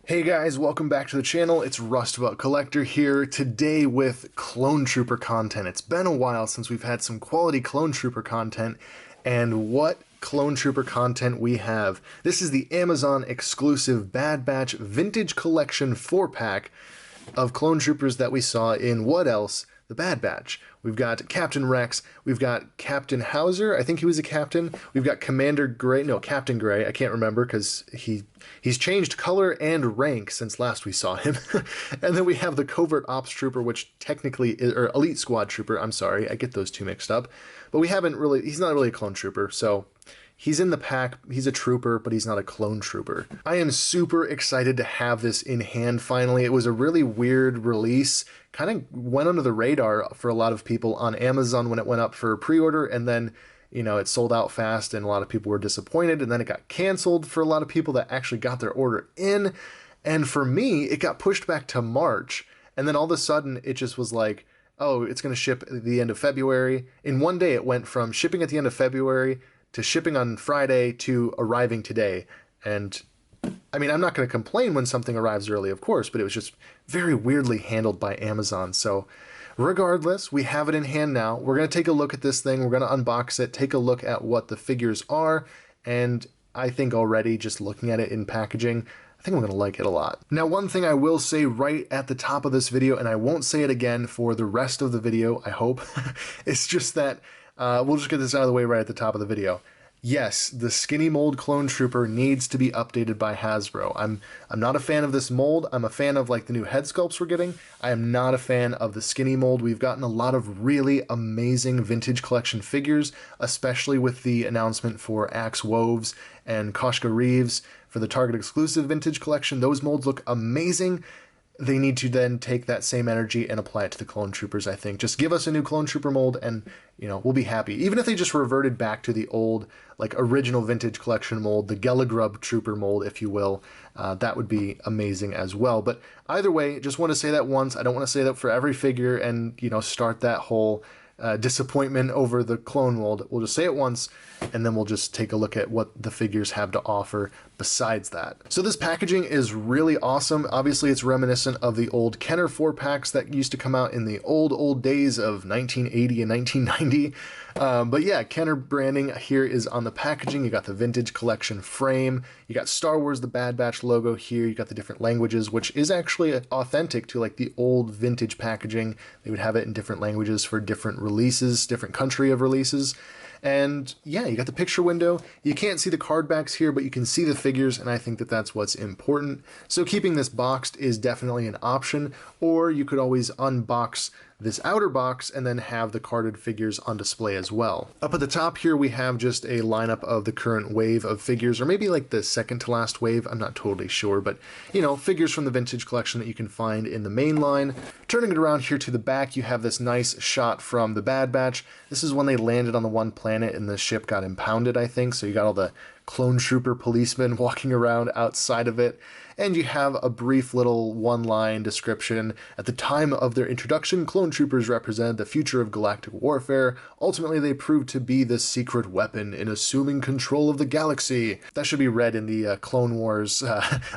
Hey guys, welcome back to the channel. It's Rustabout Collector here, today with Clone Trooper content. It's been a while since we've had some quality Clone Trooper content, and what Clone Trooper content we have. This is the Amazon exclusive Bad Batch Vintage Collection 4-pack of Clone Troopers that we saw in what else? The Bad Batch. We've got Captain Rex, we've got Captain Howzer, I think he was a captain, we've got Commander Gray, no, Captain Gray, I can't remember because he's changed color and rank since last we saw him. And then we have the Covert Ops Trooper, which technically is, or Elite Squad Trooper, I'm sorry, I get those two mixed up. But we haven't really, he's not really a clone trooper, so he's in the pack, he's a trooper, but he's not a clone trooper. I am super excited to have this in hand finally. It was a really weird release, kind of went under the radar for a lot of people on Amazon when it went up for pre-order, and then, you know, it sold out fast and a lot of people were disappointed, and then it got canceled for a lot of people that actually got their order in. And for me, it got pushed back to March, and then all of a sudden it just was like, oh, it's going to ship at the end of February. In one day, it went from shipping at the end of February to shipping on Friday to arriving today. And I mean, I'm not going to complain when something arrives early, of course, but it was just very weirdly handled by Amazon. So regardless, we have it in hand now. We're going to take a look at this thing. We're going to unbox it, take a look at what the figures are. And I think already just looking at it in packaging, I think I'm going to like it a lot. Now, one thing I will say right at the top of this video, and I won't say it again for the rest of the video, I hope, it's just that we'll just get this out of the way right at the top of the video. Yes, the skinny mold clone trooper needs to be updated by Hasbro. I'm not a fan of this mold. I'm a fan of like the new head sculpts we're getting. I am not a fan of the skinny mold. We've gotten a lot of really amazing vintage collection figures, especially with the announcement for Axe Woves and Koshka Reeves for the Target exclusive vintage collection. Those molds look amazing. They need to then take that same energy and apply it to the clone troopers, I think. Just give us a new clone trooper mold and, you know, we'll be happy. Even if they just reverted back to the old, like, original vintage collection mold, the Gelagrub trooper mold, if you will, that would be amazing as well. But either way, just want to say that once. I don't want to say that for every figure and, you know, start that whole disappointment over the clone mold. We'll just say it once, and then we'll just take a look at what the figures have to offer besides that. So this packaging is really awesome. Obviously, it's reminiscent of the old Kenner 4-packs that used to come out in the old days of 1980 and 1990. But yeah, Kenner branding here is on the packaging. You got the vintage collection frame. You got Star Wars, the Bad Batch logo here. You got the different languages, which is actually authentic to like the old vintage packaging. They would have it in different languages for different releases, different country of releases. And yeah, you got the picture window. You can't see the card backs here, but you can see the figures, and I think that that's what's important. So keeping this boxed is definitely an option, or you could always unbox this outer box and then have the carded figures on display as well. Up at the top here, we have just a lineup of the current wave of figures, or maybe like the second to last wave, I'm not totally sure, but you know, figures from the vintage collection that you can find in the main line. Turning it around here to the back, you have this nice shot from the Bad Batch. This is when they landed on the one planet and the ship got impounded, I think, so you got all the clone trooper policemen walking around outside of it, and you have a brief little one-line description. At the time of their introduction, clone troopers represented the future of galactic warfare. Ultimately, they proved to be the secret weapon in assuming control of the galaxy. That should be read in the Clone Wars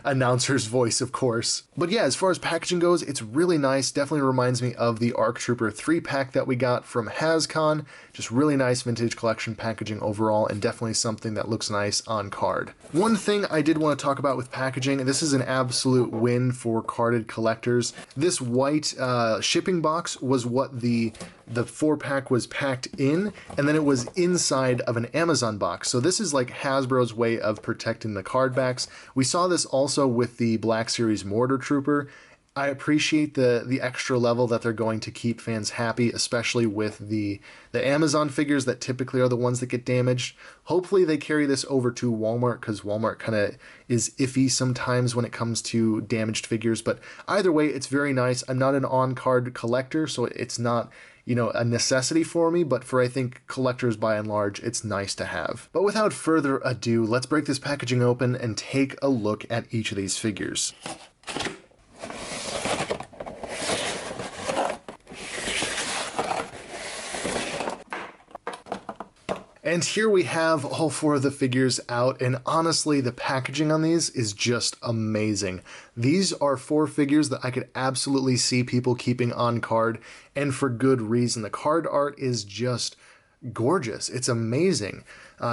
announcer's voice, of course. But yeah, as far as packaging goes, it's really nice. Definitely reminds me of the ARC Trooper 3-pack that we got from HasCon. Just really nice vintage collection packaging overall, and definitely something that looks nice on card. One thing I did want to talk about with packaging, this is an absolute win for carded collectors. This white shipping box was what the 4-pack was packed in, and then it was inside of an Amazon box. So this is like Hasbro's way of protecting the card backs. We saw this also with the Black Series Mortar Trooper. I appreciate the extra level that they're going to keep fans happy, especially with the Amazon figures that typically are the ones that get damaged. Hopefully they carry this over to Walmart, because Walmart kind of is iffy sometimes when it comes to damaged figures. But either way, it's very nice. I'm not an on-card collector, so it's not, you know, a necessity for me, but for, I think, collectors by and large, it's nice to have. But without further ado, let's break this packaging open and take a look at each of these figures. And here we have all 4 of the figures out, and honestly, the packaging on these is just amazing. These are 4 figures that I could absolutely see people keeping on card, and for good reason. The card art is just gorgeous. It's amazing.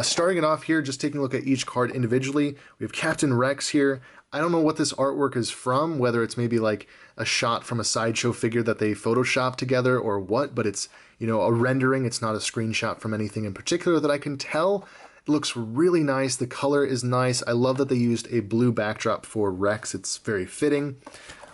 Starting it off here, just taking a look at each card individually, we have Captain Rex here. I don't know what this artwork is from, whether it's maybe like a shot from a Sideshow figure that they photoshopped together or what, but it's, you know, a rendering. It's not a screenshot from anything in particular that I can tell. It looks really nice. The color is nice. I love that they used a blue backdrop for Rex. It's very fitting.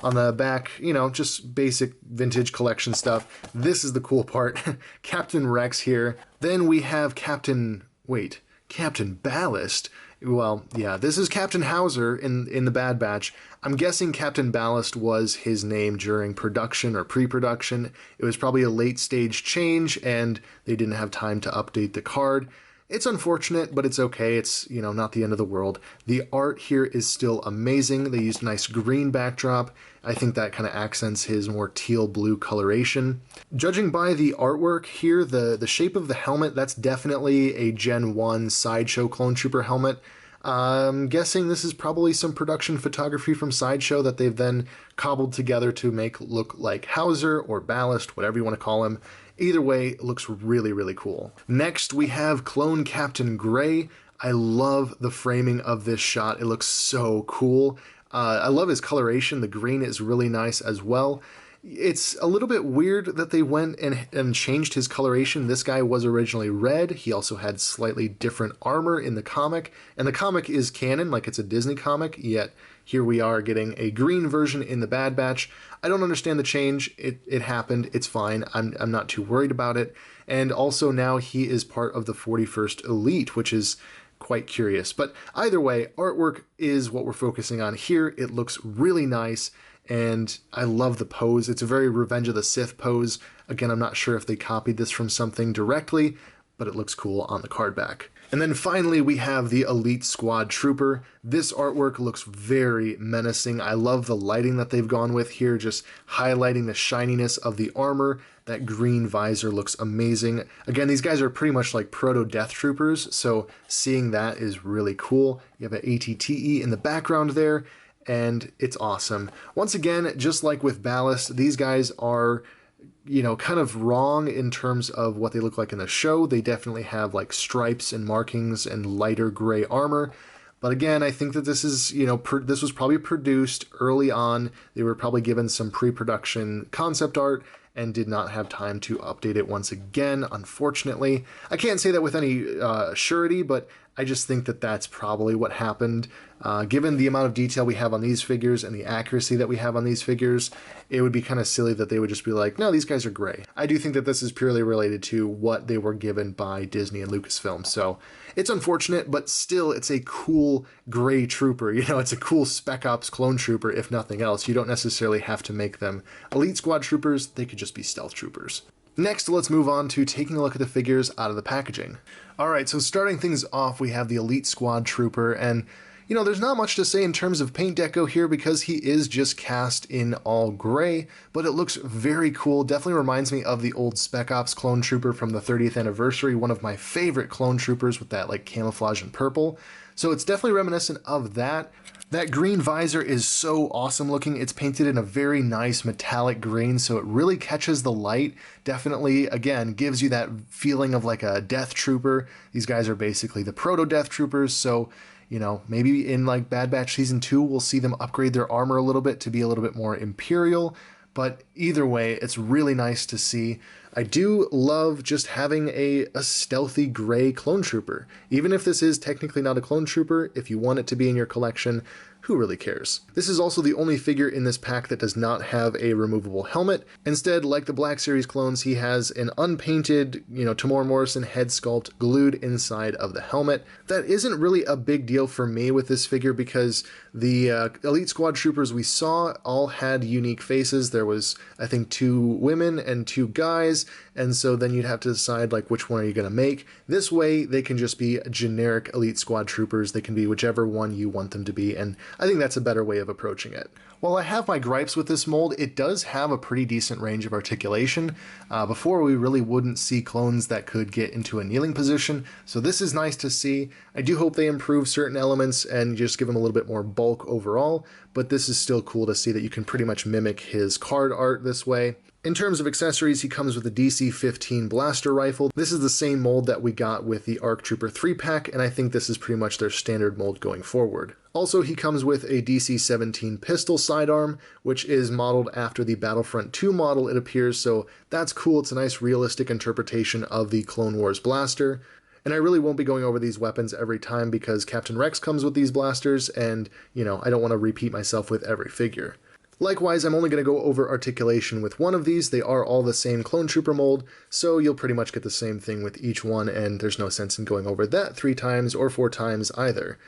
On the back, you know, just basic vintage collection stuff. This is the cool part. Captain Rex here. Then we have Captain Ballast. Well, yeah, this is Captain Howzer in the Bad Batch. I'm guessing Captain Ballast was his name during production or pre-production. It was probably a late stage change and they didn't have time to update the card. It's unfortunate, but it's okay. It's, you know, not the end of the world. The art here is still amazing. They used a nice green backdrop. I think that kind of accents his more teal blue coloration. Judging by the artwork here, the shape of the helmet, that's definitely a Gen 1 Sideshow Clone Trooper helmet. I'm guessing this is probably some production photography from Sideshow that they've then cobbled together to make look like Howzer or Ballast, whatever you want to call him. Either way, it looks really, really cool. Next, we have Clone Captain Gray. I love the framing of this shot. It looks so cool. I love his coloration. The green is really nice as well. It's a little bit weird that they went and changed his coloration. This guy was originally red. He also had slightly different armor in the comic. And the comic is canon, like it's a Disney comic, yet here we are getting a green version in the Bad Batch. I don't understand the change. It happened. It's fine. I'm not too worried about it. And also now he is part of the 41st Elite, which is quite curious. But either way, artwork is what we're focusing on here. It looks really nice. And I love the pose. It's a very Revenge of the Sith pose. Again, I'm not sure if they copied this from something directly, but it looks cool on the card back. And then finally, we have the Elite Squad Trooper. This artwork looks very menacing. I love the lighting that they've gone with here, just highlighting the shininess of the armor. That green visor looks amazing. Again, these guys are pretty much like proto-Death Troopers, so seeing that is really cool. You have an ATTE in the background there, and it's awesome. Once again, just like with Ballast, these guys are, you know, kind of wrong in terms of what they look like in the show. They definitely have like stripes and markings and lighter gray armor. But again, I think that this is, you know, this was probably produced early on. They were probably given some pre-production concept art and did not have time to update it once again, unfortunately. I can't say that with any surety, but I just think that that's probably what happened. Given the amount of detail we have on these figures and the accuracy that we have on these figures, it would be kind of silly that they would just be like, no, these guys are gray. I do think that this is purely related to what they were given by Disney and Lucasfilm. So it's unfortunate, but still it's a cool gray trooper. You know, it's a cool Spec Ops clone trooper, if nothing else. You don't necessarily have to make them Elite Squad troopers. They could just be stealth troopers. Next, let's move on to taking a look at the figures out of the packaging. Alright, so starting things off, we have the Elite Squad Trooper, and you know, there's not much to say in terms of paint deco here because he is just cast in all gray, but it looks very cool. Definitely reminds me of the old Spec Ops clone trooper from the 30th anniversary, one of my favorite clone troopers with that like camouflage and purple. So it's definitely reminiscent of that. That green visor is so awesome looking. It's painted in a very nice metallic green, so it really catches the light. Definitely, again, gives you that feeling of like a Death Trooper. These guys are basically the proto-Death Troopers, so you know, maybe in like Bad Batch Season 2, we'll see them upgrade their armor a little bit to be a little bit more Imperial. But either way, it's really nice to see. I do love just having a stealthy gray clone trooper. Even if this is technically not a clone trooper, if you want it to be in your collection, who really cares? This is also the only figure in this pack that does not have a removable helmet. Instead, like the Black Series clones, he has an unpainted, you know, Tamora Morrison head sculpt glued inside of the helmet. That isn't really a big deal for me with this figure because the Elite Squad troopers we saw all had unique faces. There was, I think, 2 women and 2 guys, and so then you'd have to decide like which one are you going to make. This way, they can just be generic Elite Squad troopers. They can be whichever one you want them to be, and I think that's a better way of approaching it. While I have my gripes with this mold, it does have a pretty decent range of articulation. Before, we really wouldn't see clones that could get into a kneeling position, so this is nice to see. I do hope they improve certain elements and just give them a little bit more bulk overall, but this is still cool to see that you can pretty much mimic his card art this way. In terms of accessories, he comes with a DC-15 blaster rifle. This is the same mold that we got with the ARC Trooper 3-pack, and I think this is pretty much their standard mold going forward. Also, he comes with a DC-17 pistol sidearm, which is modeled after the Battlefront 2 model, it appears, so that's cool. It's a nice realistic interpretation of the Clone Wars blaster. And I really won't be going over these weapons every time because Captain Rex comes with these blasters, and, you know, I don't want to repeat myself with every figure. Likewise, I'm only going to go over articulation with one of these. They are all the same Clone Trooper mold, so you'll pretty much get the same thing with each one, and there's no sense in going over that 3 times or 4 times either.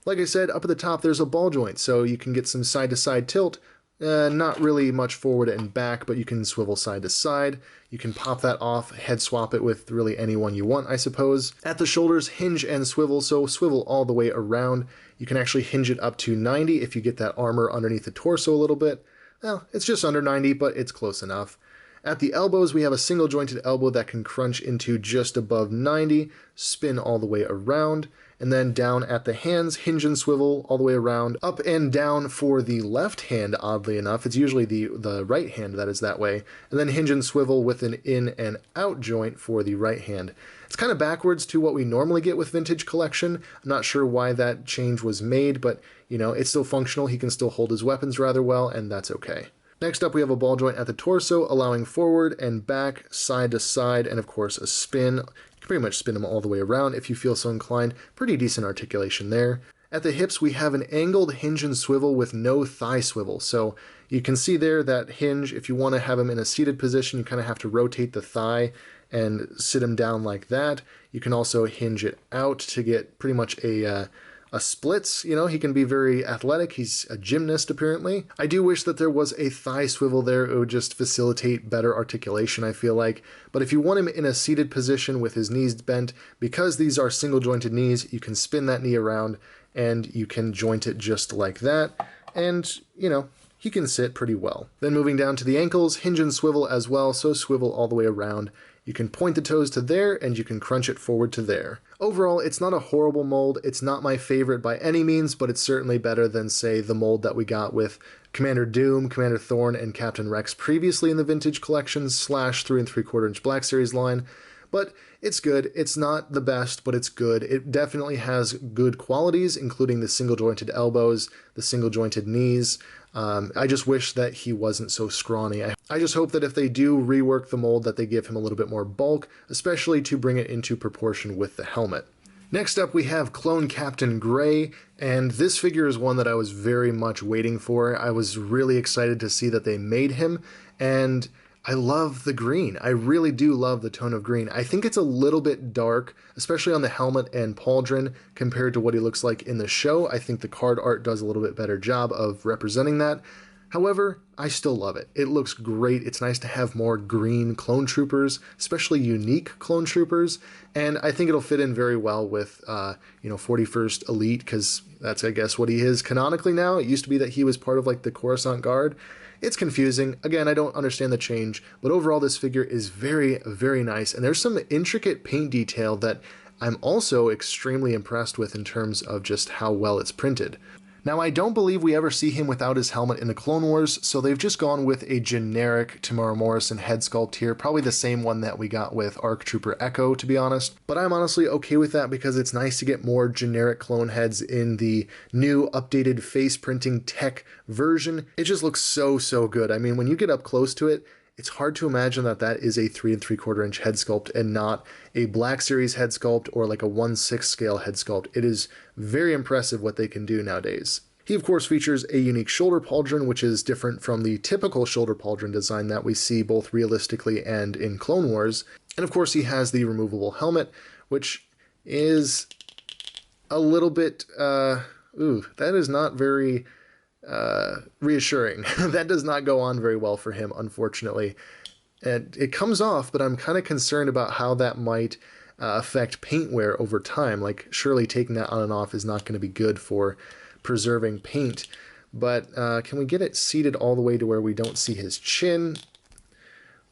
Like I said, up at the top there's a ball joint, so you can get some side-to-side tilt. Not really much forward and back, but you can swivel side to side. You can pop that off, head swap it with really anyone you want, I suppose. At the shoulders, hinge and swivel, so swivel all the way around. You can actually hinge it up to 90 if you get that armor underneath the torso a little bit. Well, it's just under 90, but it's close enough. At the elbows, we have a single jointed elbow that can crunch into just above 90, spin all the way around, and then down at the hands, hinge and swivel all the way around, up and down for the left hand, oddly enough. It's usually the right hand that is that way, and then hinge and swivel with an in and out joint for the right hand. It's kind of backwards to what we normally get with Vintage Collection. I'm not sure why that change was made, but, you know, it's still functional. He can still hold his weapons rather well, and that's okay. Next up, we have a ball joint at the torso, allowing forward and back, side to side, and of course a spin. You can pretty much spin them all the way around if you feel so inclined. Pretty decent articulation there. At the hips, we have an angled hinge and swivel with no thigh swivel. So you can see there that hinge, if you want to have him in a seated position, you kind of have to rotate the thigh and sit him down like that. You can also hinge it out to get pretty much a splits. You know, he can be very athletic. He's a gymnast, apparently. I do wish that there was a thigh swivel there. It would just facilitate better articulation, I feel like. But if you want him in a seated position with his knees bent, because these are single jointed knees, you can spin that knee around and you can joint it just like that. And, you know, he can sit pretty well. Then moving down to the ankles, hinge and swivel as well, so swivel all the way around. You can point the toes to there, and you can crunch it forward to there. Overall, it's not a horrible mold. It's not my favorite by any means, but it's certainly better than, say, the mold that we got with Commander Doom, Commander Thorn, and Captain Rex previously in the Vintage Collection / 3 3/4 inch Black Series line. But it's good. It's not the best, but it's good. It definitely has good qualities, including the single-jointed elbows, the single-jointed knees. I just wish that he wasn't so scrawny. I just hope that if they do rework the mold that they give him a little bit more bulk, especially to bring it into proportion with the helmet. Next up, we have Clone Captain Gray, and this figure is one that I was very much waiting for. I was really excited to see that they made him, and I love the green. I really do love the tone of green. I think it's a little bit dark, especially on the helmet and pauldron, compared to what he looks like in the show. I think the card art does a little bit better job of representing that. However, I still love it. It looks great. It's nice to have more green clone troopers, especially unique clone troopers, and I think it'll fit in very well with, 41st Elite, because that's, I guess, what he is canonically now. It used to be that he was part of, like, the Coruscant Guard. It's confusing. Again, I don't understand the change, but overall this figure is very, very nice, and there's some intricate paint detail that I'm also extremely impressed with in terms of just how well it's printed. Now, I don't believe we ever see him without his helmet in the Clone Wars, so they've just gone with a generic Tamara Morrison head sculpt here, probably the same one that we got with ARC Trooper Echo, to be honest. But I'm honestly okay with that because it's nice to get more generic clone heads in the new updated face printing tech version. It just looks so, so good. I mean, when you get up close to it, it's hard to imagine that that is a 3 3/4 inch head sculpt and not a Black Series head sculpt or like a 1/6 scale head sculpt. It is very impressive what they can do nowadays. He, of course, features a unique shoulder pauldron, which is different from the typical shoulder pauldron design that we see both realistically and in Clone Wars. And, of course, he has the removable helmet, which is a little bit, that is not very reassuring. That does not go on very well for him, unfortunately. And it comes off, but I'm kind of concerned about how that might affect paint wear over time. Like, surely taking that on and off is not going to be good for preserving paint. But can we get it seated all the way to where we don't see his chin?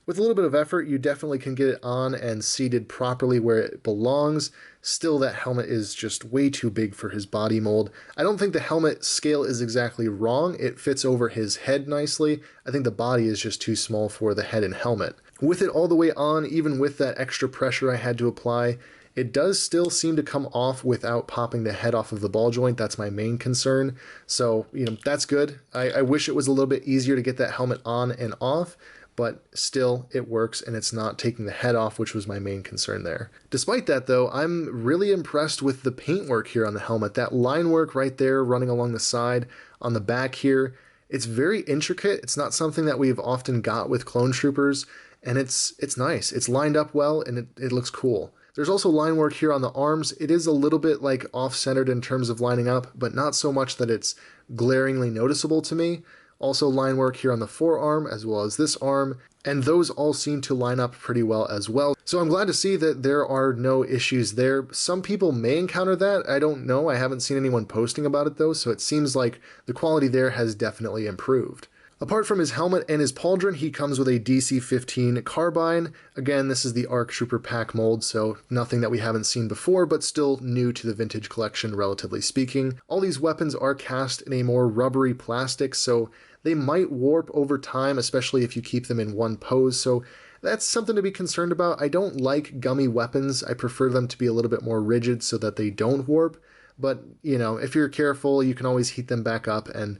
With a little bit of effort, you definitely can get it on and seated properly where it belongs. Still, that helmet is just way too big for his body mold. I don't think the helmet scale is exactly wrong. It fits over his head nicely. I think the body is just too small for the head and helmet. With it all the way on, even with that extra pressure I had to apply, it does still seem to come off without popping the head off of the ball joint. That's my main concern. So, that's good. I wish it was a little bit easier to get that helmet on and off, but still it works and it's not taking the head off, which was my main concern there. Despite that though, I'm really impressed with the paintwork here on the helmet. That line work right there running along the side on the back here, it's very intricate. It's not something that we've often got with clone troopers, and it's nice. It's lined up well and it looks cool. There's also line work here on the arms. It is a little bit like off-centered in terms of lining up, but not so much that it's glaringly noticeable to me. Also line work here on the forearm as well as this arm, and those all seem to line up pretty well as well. So I'm glad to see that there are no issues there. Some people may encounter that, I don't know. I haven't seen anyone posting about it though, so it seems like the quality there has definitely improved. Apart from his helmet and his pauldron, he comes with a DC-15 carbine. Again, this is the ARC Trooper pack mold, so nothing that we haven't seen before, but still new to the vintage collection, relatively speaking. All these weapons are cast in a more rubbery plastic, so they might warp over time, especially if you keep them in one pose, so that's something to be concerned about. I don't like gummy weapons. I prefer them to be a little bit more rigid so that they don't warp. But, if you're careful, you can always heat them back up and,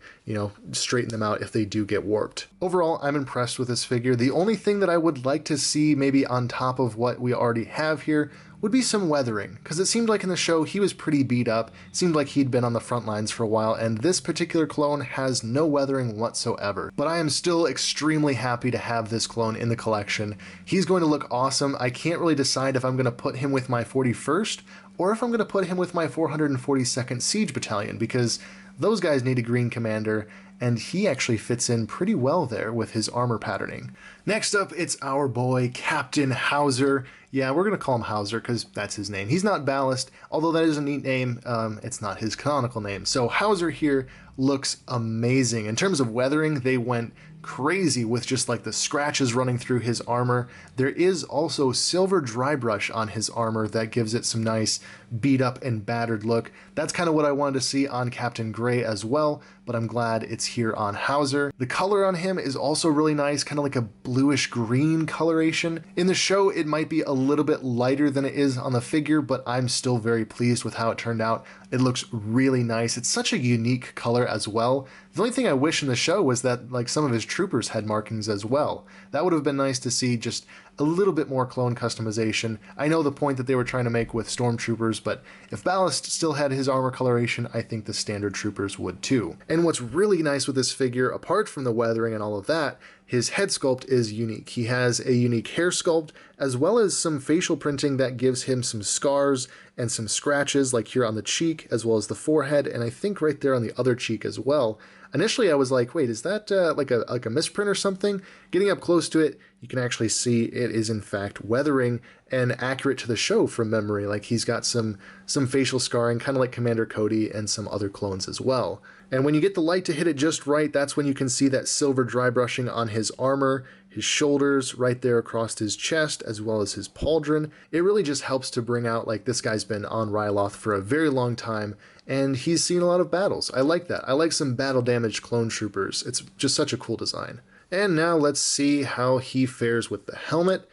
straighten them out if they do get warped. Overall, I'm impressed with this figure. The only thing that I would like to see maybe on top of what we already have here would be some weathering, because it seemed like in the show he was pretty beat up. It seemed like he'd been on the front lines for a while, and this particular clone has no weathering whatsoever. But I am still extremely happy to have this clone in the collection. He's going to look awesome. I can't really decide if I'm going to put him with my 41st or if I'm going to put him with my 442nd Siege Battalion, because those guys need a green commander, and he actually fits in pretty well there with his armor patterning. Next up, it's our boy, Captain Howzer. Yeah, we're going to call him Howzer because that's his name. He's not Ballast, although that is a neat name. It's not his canonical name. So Howzer here looks amazing. In terms of weathering, they went crazy with just like the scratches running through his armor. There is also silver dry brush on his armor that gives it some nice beat up and battered look. That's kind of what I wanted to see on Captain Gray as well, but I'm glad it's here on Howzer. The color on him is also really nice, kind of like a bluish green coloration. In the show, it might be a little bit lighter than it is on the figure, but I'm still very pleased with how it turned out. It looks really nice. It's such a unique color as well. The only thing I wish in the show was that like some of his troopers had markings as well. That would have been nice to see, just a little bit more clone customization. I know the point that they were trying to make with stormtroopers, but if Ballast still had his armor coloration, I think the standard troopers would too. And what's really nice with this figure, apart from the weathering and all of that, his head sculpt is unique. He has a unique hair sculpt, as well as some facial printing that gives him some scars and some scratches, like here on the cheek, as well as the forehead, and I think right there on the other cheek as well. Initially I was like, wait, is that like a misprint or something? Getting up close to it, you can actually see it is in fact weathering and accurate to the show from memory. Like he's got some facial scarring, kind of like Commander Cody and some other clones as well. And when you get the light to hit it just right, that's when you can see that silver dry brushing on his armor, his shoulders, right there across his chest, as well as his pauldron. It really just helps to bring out like this guy's been on Ryloth for a very long time, and he's seen a lot of battles. I like that. I like some battle damaged clone troopers. It's just such a cool design. And now let's see how he fares with the helmet.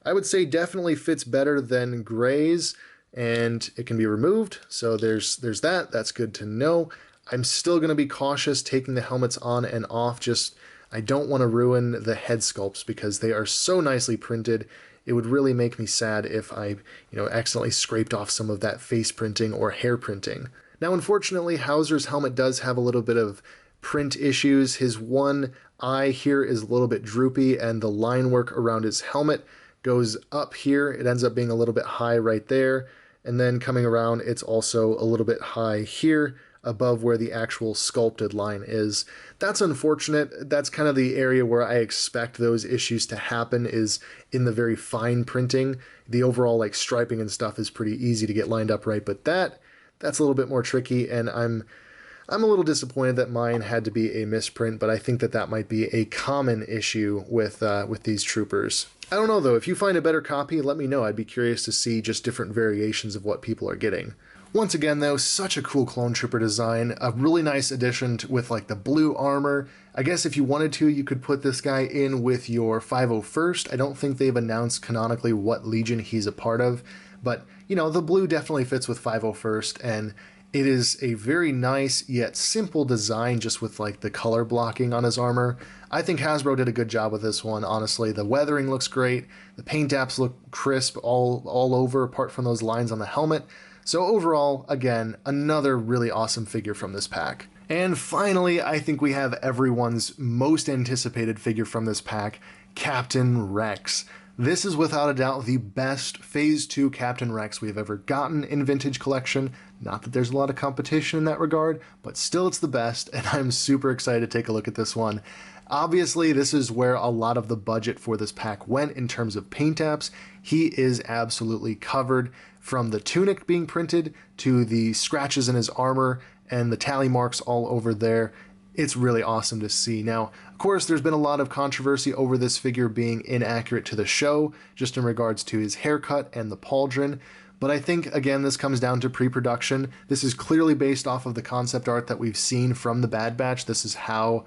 I would say definitely fits better than Gray's, and it can be removed, so there's that. That's good to know. I'm still going to be cautious taking the helmets on and off. Just I don't want to ruin the head sculpts because they are so nicely printed. It would really make me sad if I, accidentally scraped off some of that face printing or hair printing. Now, unfortunately, Howzer's helmet does have a little bit of print issues. His one eye here is a little bit droopy, and the line work around his helmet goes up here. It ends up being a little bit high right there, and then coming around, it's also a little bit high here, above where the actual sculpted line is. That's unfortunate. That's kind of the area where I expect those issues to happen, is in the very fine printing. The overall like striping and stuff is pretty easy to get lined up right, but that's a little bit more tricky, and I'm I'm a little disappointed that mine had to be a misprint, but I think that that might be a common issue with these troopers. I don't know though, if you find a better copy, let me know. I'd be curious to see just different variations of what people are getting. Once again though, such a cool clone trooper design, a really nice addition with like the blue armor. I guess if you wanted to, you could put this guy in with your 501st. I don't think they've announced canonically what Legion he's a part of, but you know, the blue definitely fits with 501st, and it is a very nice yet simple design just with like the color blocking on his armor. I think Hasbro did a good job with this one, honestly. The weathering looks great, the paint apps look crisp all over apart from those lines on the helmet. So overall, again, another really awesome figure from this pack. And finally, I think we have everyone's most anticipated figure from this pack, Captain Rex. This is without a doubt the best Phase 2 Captain Rex we've ever gotten in Vintage Collection. Not that there's a lot of competition in that regard, but still it's the best, and I'm super excited to take a look at this one. Obviously, this is where a lot of the budget for this pack went in terms of paint apps. He is absolutely covered, from the tunic being printed to the scratches in his armor and the tally marks all over there. It's really awesome to see. Now, of course, there's been a lot of controversy over this figure being inaccurate to the show, just in regards to his haircut and the pauldron. But I think, again, this comes down to pre-production. This is clearly based off of the concept art that we've seen from the Bad Batch. This is how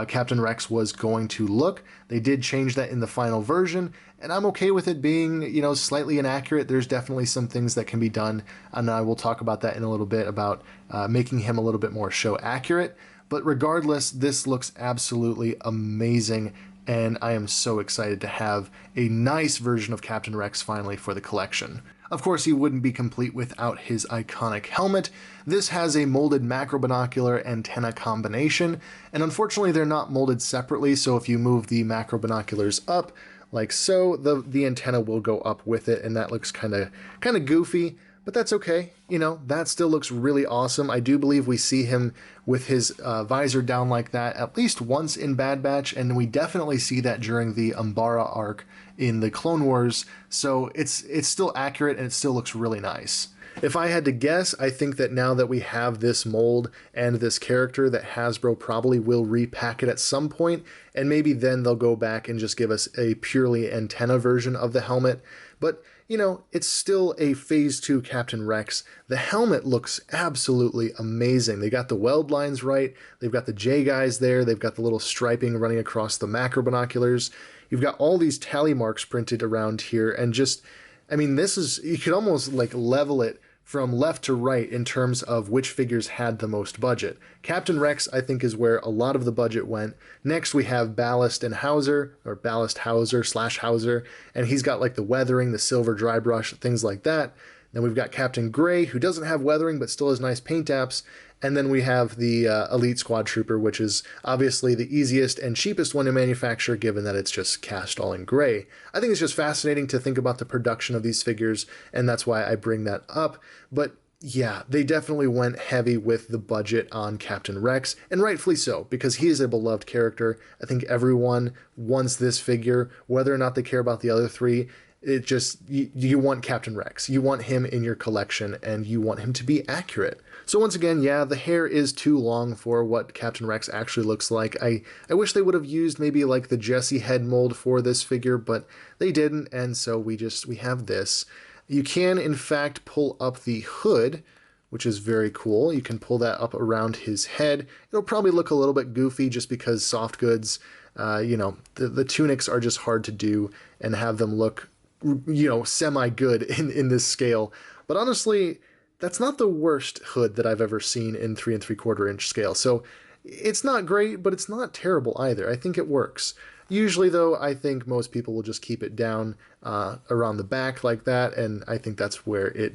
Captain Rex was going to look. They did change that in the final version, and I'm okay with it being, you know, slightly inaccurate. There's definitely some things that can be done, and I will talk about that in a little bit, about making him a little bit more show accurate. But regardless, this looks absolutely amazing, and I am so excited to have a nice version of Captain Rex finally for the collection. Of course, he wouldn't be complete without his iconic helmet. This has a molded macro binocular antenna combination, and unfortunately they're not molded separately, so if you move the macro binoculars up, like so, the antenna will go up with it, and that looks kind of goofy. But that's okay, you know, that still looks really awesome. I do believe we see him with his visor down like that at least once in Bad Batch, and we definitely see that during the Umbara arc in the Clone Wars, so it's still accurate and it still looks really nice. If I had to guess, I think that now that we have this mold and this character, that Hasbro probably will repack it at some point, and maybe then they'll go back and just give us a purely antenna version of the helmet. But, you know, it's still a Phase 2 Captain Rex. The helmet looks absolutely amazing. They got the weld lines right, they've got the J guys there, they've got the little striping running across the macro binoculars. You've got all these tally marks printed around here, and just, I mean, this is, you could almost like level it from left to right in terms of which figures had the most budget. Captain Rex, I think, is where a lot of the budget went. Next, we have Ballast and Howzer, or Ballast Howzer / Howzer, and he's got like the weathering, the silver dry brush, things like that. Then we've got Captain Gray, who doesn't have weathering but still has nice paint apps. And then we have the Elite Squad Trooper, which is obviously the easiest and cheapest one to manufacture, given that it's just cast all in gray. I think it's just fascinating to think about the production of these figures, and that's why I bring that up. But yeah, they definitely went heavy with the budget on Captain Rex, and rightfully so, because he is a beloved character. I think everyone wants this figure, whether or not they care about the other three. It just, you want Captain Rex. You want him in your collection, and you want him to be accurate. So once again, yeah, the hair is too long for what Captain Rex actually looks like. I wish they would have used maybe like the Jesse head mold for this figure, but they didn't, and so we have this. You can, in fact, pull up the hood, which is very cool. You can pull that up around his head. It'll probably look a little bit goofy just because soft goods, you know, the tunics are just hard to do and have them look, you know, semi-good in this scale. But honestly, that's not the worst hood that I've ever seen in 3 3/4 inch scale. So it's not great, but it's not terrible either. I think it works. Usually though, I think most people will just keep it down around the back like that, and I think that's where it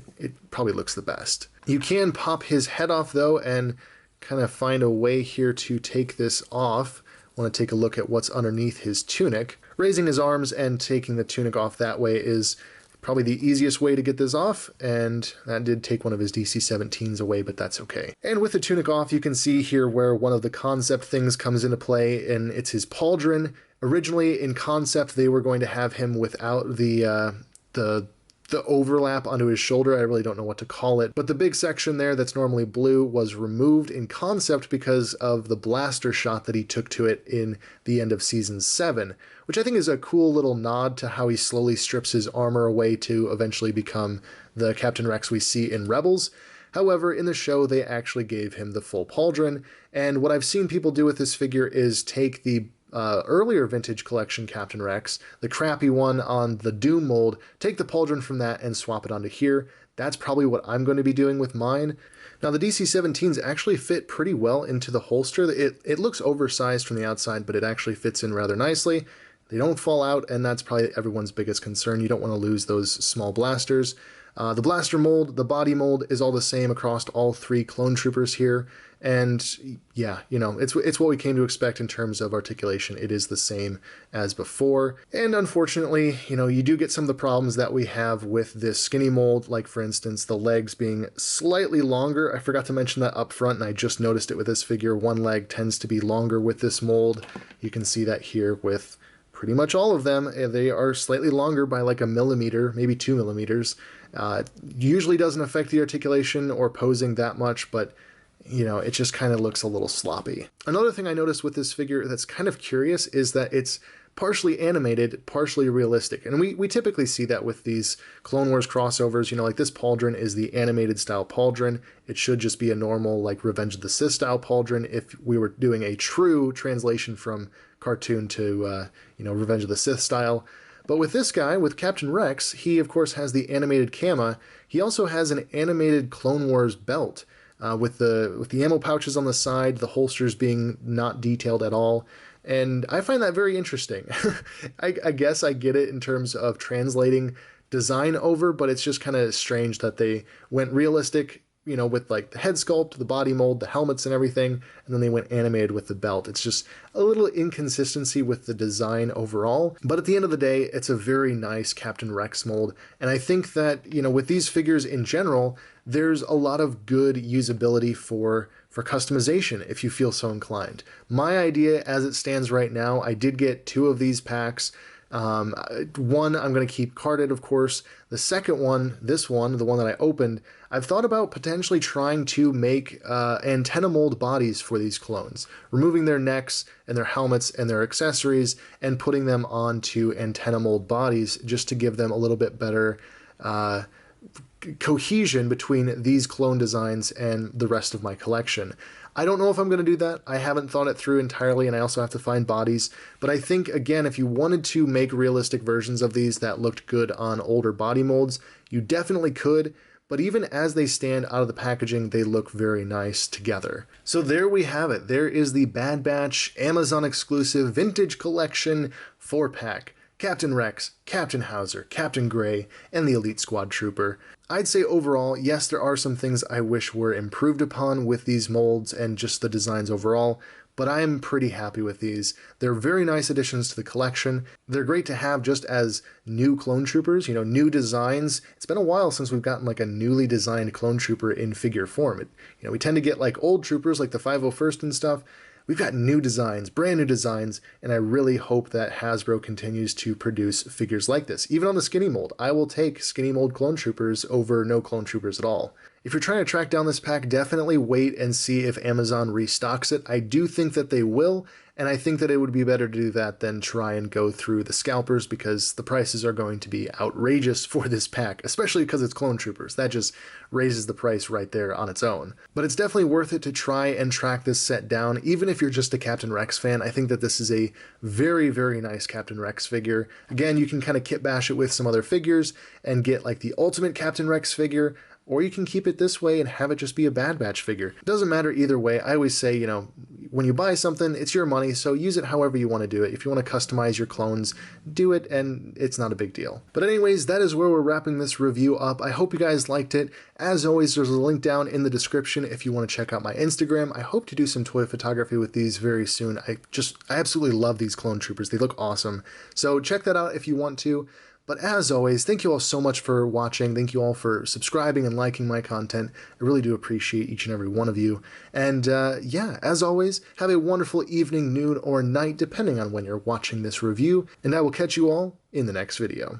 probably looks the best. You can pop his head off though, and kind of find a way here to take this off. I want to take a look at what's underneath his tunic. Raising his arms and taking the tunic off that way is probably the easiest way to get this off, and that did take one of his DC-17s away, but that's okay. And with the tunic off, you can see here where one of the concept things comes into play, and it's his pauldron. Originally, in concept, they were going to have him without the the overlap onto his shoulder. I really don't know what to call it, but the big section there that's normally blue was removed in concept because of the blaster shot that he took to it in the end of Season 7, which I think is a cool little nod to how he slowly strips his armor away to eventually become the Captain Rex we see in Rebels. However, in the show, they actually gave him the full pauldron, and what I've seen people do with this figure is take the earlier vintage collection Captain Rex, the crappy one on the Doom mold, take the pauldron from that and swap it onto here. That's probably what I'm going to be doing with mine. Now the DC-17s actually fit pretty well into the holster. It looks oversized from the outside, but it actually fits in rather nicely. They don't fall out, and that's probably everyone's biggest concern. You don't want to lose those small blasters. The blaster mold, the body mold is all the same across all three clone troopers here. And yeah, you know, it's what we came to expect in terms of articulation. It is the same as before. And unfortunately, you know, you do get some of the problems that we have with this skinny mold, like for instance, the legs being slightly longer. I forgot to mention that up front, and I just noticed it with this figure. One leg tends to be longer with this mold. You can see that here with pretty much all of them. They are slightly longer by like 1 millimeter, maybe 2 millimeters. Usually doesn't affect the articulation or posing that much, but you know, it just kind of looks a little sloppy. Another thing I noticed with this figure that's kind of curious is that it's partially animated, partially realistic. And we typically see that with these Clone Wars crossovers. You know, like this pauldron is the animated style pauldron. It should just be a normal, like, Revenge of the Sith style pauldron if we were doing a true translation from cartoon to, you know, Revenge of the Sith style. But with this guy, with Captain Rex, he of course has the animated Kama. He also has an animated Clone Wars belt. With the ammo pouches on the side, the holsters being not detailed at all. And I find that very interesting. I guess I get it in terms of translating design over, but it's just kind of strange that they went realistic, you know, with like the head sculpt, the body mold, the helmets and everything, and then they went animated with the belt. It's just a little inconsistency with the design overall, but at the end of the day, it's a very nice Captain Rex mold, and I think that, you know, with these figures in general, there's a lot of good usability for customization if you feel so inclined. My idea as it stands right now, I did get 2 of these packs. One I'm going to keep carded, of course. The second one, this one, the one that I opened, I've thought about potentially trying to make antenna mold bodies for these clones, removing their necks and their helmets and their accessories and putting them onto antenna mold bodies just to give them a little bit better cohesion between these clone designs and the rest of my collection. I don't know if I'm going to do that. I haven't thought it through entirely, and I also have to find bodies. But I think, again, if you wanted to make realistic versions of these that looked good on older body molds, you definitely could. But even as they stand out of the packaging, they look very nice together. So there we have it. There is the Bad Batch Amazon exclusive vintage collection 4-pack. Captain Rex, Captain Howzer, Captain Gray, and the Elite Squad Trooper. I'd say overall, yes, there are some things I wish were improved upon with these molds and just the designs overall, but I'm pretty happy with these. They're very nice additions to the collection. They're great to have just as new clone troopers, you know, new designs. It's been a while since we've gotten like a newly designed clone trooper in figure form. You know, we tend to get like old troopers like the 501st and stuff. We've got new designs, brand new designs, and I really hope that Hasbro continues to produce figures like this. Even on the skinny mold, I will take skinny mold clone troopers over no clone troopers at all. If you're trying to track down this pack, definitely wait and see if Amazon restocks it. I do think that they will, and I think that it would be better to do that than try and go through the scalpers because the prices are going to be outrageous for this pack, especially because it's clone troopers. That just raises the price right there on its own. But it's definitely worth it to try and track this set down, even if you're just a Captain Rex fan. I think that this is a very, very nice Captain Rex figure. Again, you can kind of kit bash it with some other figures and get like the ultimate Captain Rex figure, or you can keep it this way and have it just be a Bad Batch figure. It doesn't matter either way. I always say, you know, when you buy something, it's your money, so use it however you want to do it. If you want to customize your clones, do it, and it's not a big deal. But anyways, that is where we're wrapping this review up. I hope you guys liked it. As always, there's a link down in the description if you want to check out my Instagram. I hope to do some toy photography with these very soon. I absolutely love these clone troopers. They look awesome. So check that out if you want to. But as always, thank you all so much for watching. Thank you all for subscribing and liking my content. I really do appreciate each and every one of you. And yeah, as always, have a wonderful evening, noon, or night, depending on when you're watching this review. And I will catch you all in the next video.